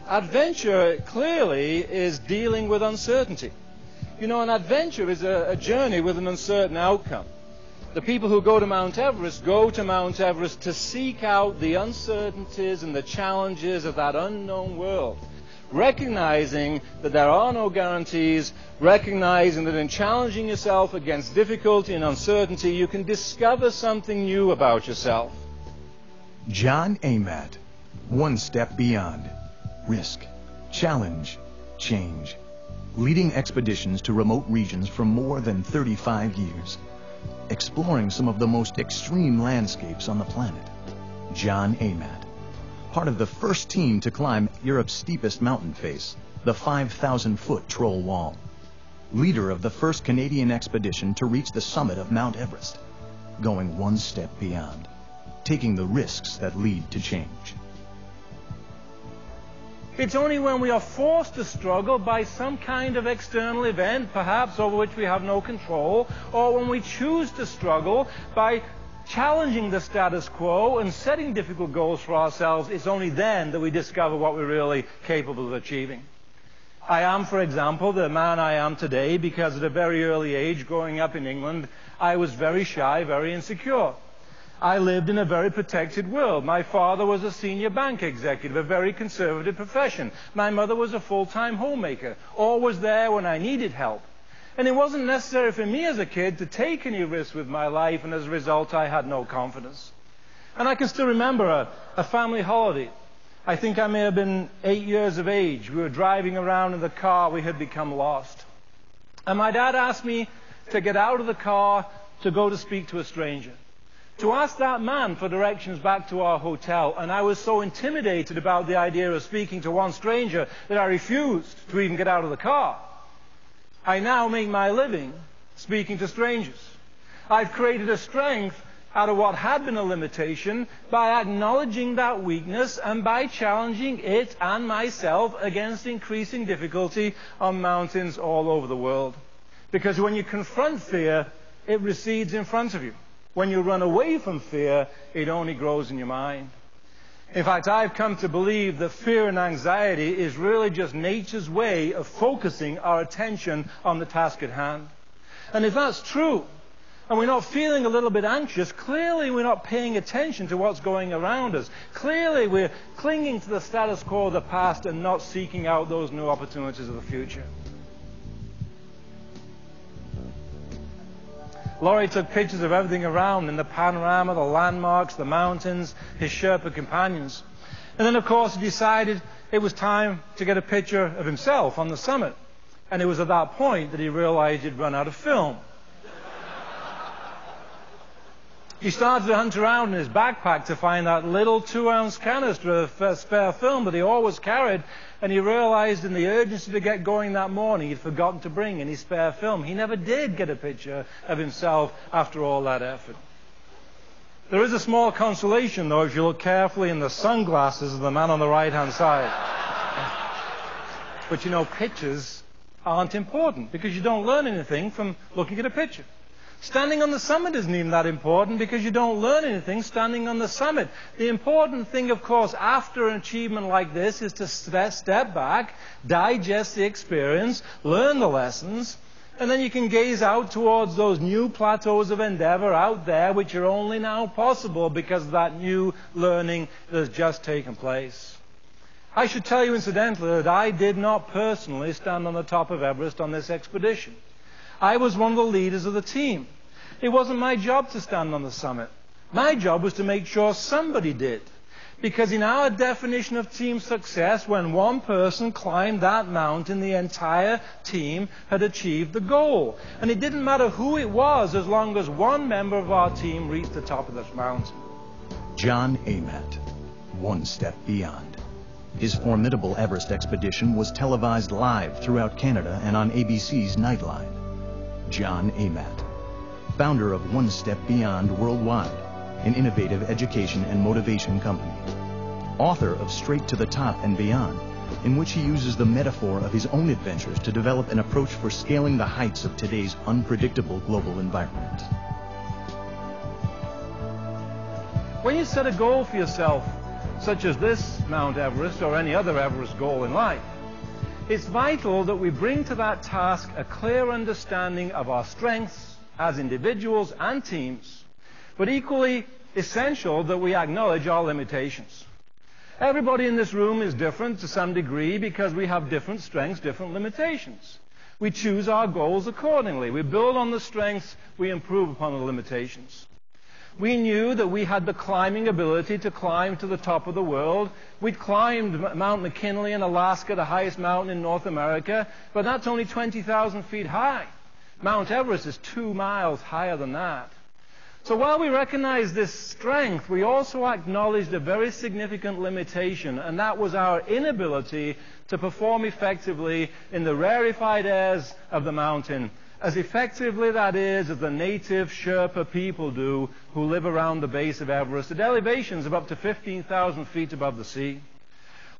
Adventure clearly is dealing with uncertainty. You know, an adventure is a journey with an uncertain outcome. The people who go to Mount Everest to seek out the uncertainties and the challenges of that unknown world, recognizing that there are no guarantees, recognizing that in challenging yourself against difficulty and uncertainty, you can discover something new about yourself. John Amatt, one step beyond. Risk, challenge, change. Leading expeditions to remote regions for more than 35 years. Exploring some of the most extreme landscapes on the planet. John Amatt, part of the first team to climb Europe's steepest mountain face, the 5,000-foot Troll Wall. Leader of the first Canadian expedition to reach the summit of Mount Everest. Going one step beyond. Taking the risks that lead to change. It's only when we are forced to struggle by some kind of external event, perhaps over which we have no control, or when we choose to struggle by challenging the status quo and setting difficult goals for ourselves, it's only then that we discover what we're really capable of achieving. I am, for example, the man I am today because at a very early age, growing up in England, I was very shy, very insecure. I lived in a very protected world. My father was a senior bank executive, a very conservative profession. My mother was a full-time homemaker, always there when I needed help. And it wasn't necessary for me as a kid to take any risks with my life, and as a result, I had no confidence. And I can still remember a family holiday. I think I may have been 8 years of age. We were driving around in the car. We had become lost. And my dad asked me to get out of the car to go to speak to a stranger, to ask that man for directions back to our hotel. And I was so intimidated about the idea of speaking to one stranger that I refused to even get out of the car. I now make my living speaking to strangers. I've created a strength out of what had been a limitation by acknowledging that weakness and by challenging it and myself against increasing difficulty on mountains all over the world. Because when you confront fear, it recedes in front of you. When you run away from fear, it only grows in your mind. In fact, I've come to believe that fear and anxiety is really just nature's way of focusing our attention on the task at hand. And if that's true, and we're not feeling a little bit anxious, clearly we're not paying attention to what's going around us. Clearly we're clinging to the status quo of the past and not seeking out those new opportunities of the future. Laurie took pictures of everything around in the panorama, the landmarks, the mountains, his Sherpa companions. And then, of course, he decided it was time to get a picture of himself on the summit. And it was at that point that he realized he'd run out of film. He started to hunt around in his backpack to find that little 2-ounce canister of spare film that he always carried, and he realized in the urgency to get going that morning he'd forgotten to bring any spare film. He never did get a picture of himself after all that effort. There is a small consolation, though, if you look carefully in the sunglasses of the man on the right-hand side. But you know, pictures aren't important because you don't learn anything from looking at a picture. Standing on the summit isn't even that important because you don't learn anything standing on the summit. The important thing, of course, after an achievement like this is to step back, digest the experience, learn the lessons, and then you can gaze out towards those new plateaus of endeavor out there which are only now possible because of that new learning that has just taken place. I should tell you incidentally that I did not personally stand on the top of Everest on this expedition. I was one of the leaders of the team. It wasn't my job to stand on the summit. My job was to make sure somebody did. Because in our definition of team success, when one person climbed that mountain, the entire team had achieved the goal. And it didn't matter who it was as long as one member of our team reached the top of this mountain. John Amatt, one step beyond. His formidable Everest expedition was televised live throughout Canada and on ABC's Nightline. John Amatt, founder of One Step Beyond Worldwide, an innovative education and motivation company. Author of Straight to the Top and Beyond, in which he uses the metaphor of his own adventures to develop an approach for scaling the heights of today's unpredictable global environment. When you set a goal for yourself, such as this Mount Everest or any other Everest goal in life, it's vital that we bring to that task a clear understanding of our strengths as individuals and teams, but equally essential that we acknowledge our limitations. Everybody in this room is different to some degree because we have different strengths, different limitations. We choose our goals accordingly. We build on the strengths, we improve upon the limitations. We knew that we had the climbing ability to climb to the top of the world. We'd climbed Mount McKinley in Alaska, the highest mountain in North America, but that's only 20,000 feet high. Mount Everest is 2 miles higher than that. So while we recognize this strength, we also acknowledged a very significant limitation, and that was our inability to perform effectively in the rarefied airs of the mountain, as effectively, that is, as the native Sherpa people do who live around the base of Everest at elevations of up to 15,000 feet above the sea.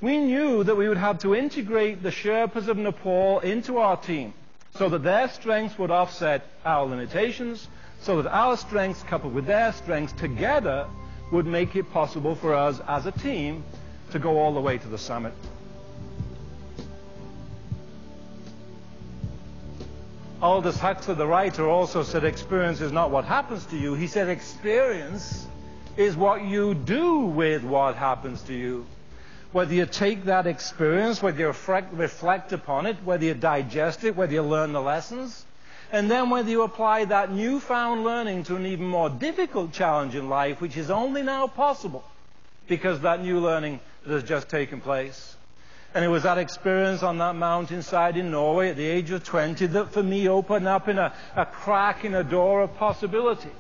We knew that we would have to integrate the Sherpas of Nepal into our team so that their strengths would offset our limitations, so that our strengths coupled with their strengths together would make it possible for us as a team to go all the way to the summit. Aldous Huxley, the writer, also said experience is not what happens to you. He said experience is what you do with what happens to you. Whether you take that experience, whether you reflect upon it, whether you digest it, whether you learn the lessons, and then whether you apply that newfound learning to an even more difficult challenge in life, which is only now possible because that new learning that has just taken place. And it was that experience on that mountainside in Norway at the age of 20 that for me opened up in a crack in a door of possibility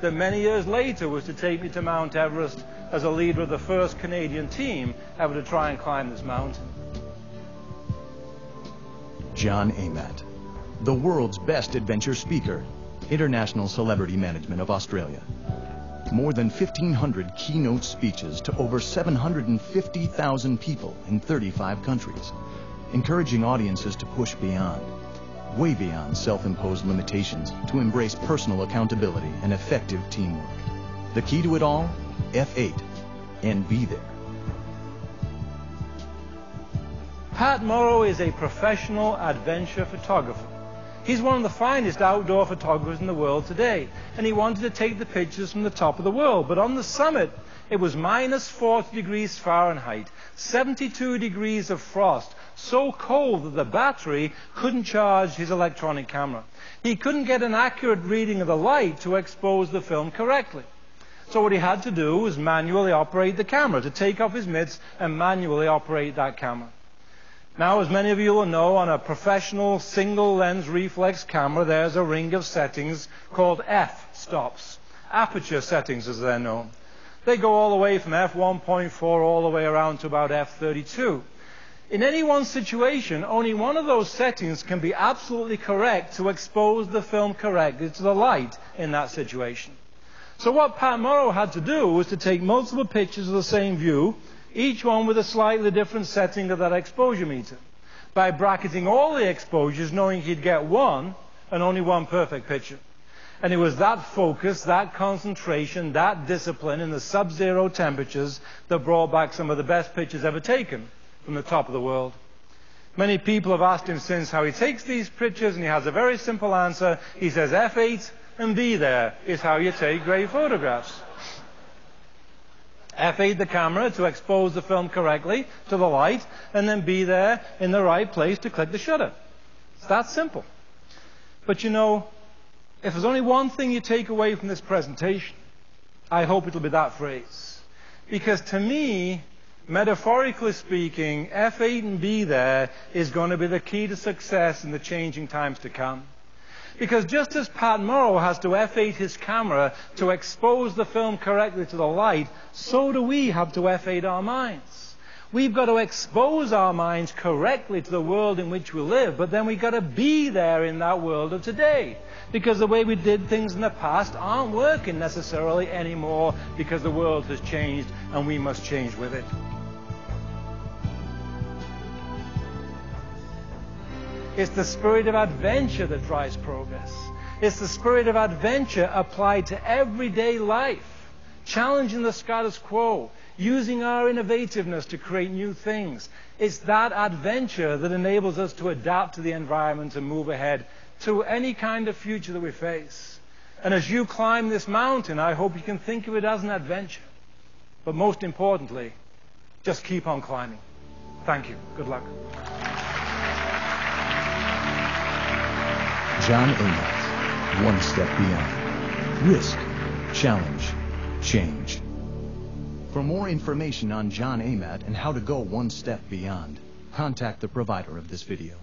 that many years later was to take me to Mount Everest as a leader of the first Canadian team ever to try and climb this mountain. John Amatt, the world's best adventure speaker, International Celebrity Management of Australia. More than 1,500 keynote speeches to over 750,000 people in 35 countries, encouraging audiences to push beyond, way beyond self-imposed limitations to embrace personal accountability and effective teamwork. The key to it all? F8 and be there. Pat Morrow is a professional adventure photographer. He's one of the finest outdoor photographers in the world today, and he wanted to take the pictures from the top of the world. But on the summit, it was minus 40 degrees Fahrenheit, 72 degrees of frost, so cold that the battery couldn't charge his electronic camera. He couldn't get an accurate reading of the light to expose the film correctly. So what he had to do was manually operate the camera, to take off his mitts and manually operate that camera. Now, as many of you will know, on a professional single-lens reflex camera, there's a ring of settings called f-stops, aperture settings as they're known. They go all the way from f1.4 all the way around to about f32. In any one situation, only one of those settings can be absolutely correct to expose the film correctly to the light in that situation. So what Pat Morrow had to do was to take multiple pictures of the same view, each one with a slightly different setting of that exposure meter, by bracketing all the exposures, knowing he'd get one and only one perfect picture. And it was that focus, that concentration, that discipline in the sub-zero temperatures that brought back some of the best pictures ever taken from the top of the world. Many people have asked him since how he takes these pictures, and he has a very simple answer. He says F8 and be there is how you take great photographs. F8 the camera to expose the film correctly to the light, and then be there in the right place to click the shutter. It's that simple. But you know, if there's only one thing you take away from this presentation, I hope it'll be that phrase. Because to me, metaphorically speaking, F8 and be there is going to be the key to success in the changing times to come. Because just as Pat Morrow has to F8 his camera to expose the film correctly to the light, so do we have to F8 our minds. We've got to expose our minds correctly to the world in which we live, but then we've got to be there in that world of today. Because the way we did things in the past aren't working necessarily anymore, because the world has changed and we must change with it. It's the spirit of adventure that drives progress. It's the spirit of adventure applied to everyday life. challenging the status quo, using our innovativeness to create new things. It's that adventure that enables us to adapt to the environment and move ahead to any kind of future that we face. And as you climb this mountain, I hope you can think of it as an adventure. But most importantly, just keep on climbing. Thank you. Good luck. John Amatt, One Step Beyond. Risk, challenge, change. For more information on John Amatt and how to go one step beyond, contact the provider of this video.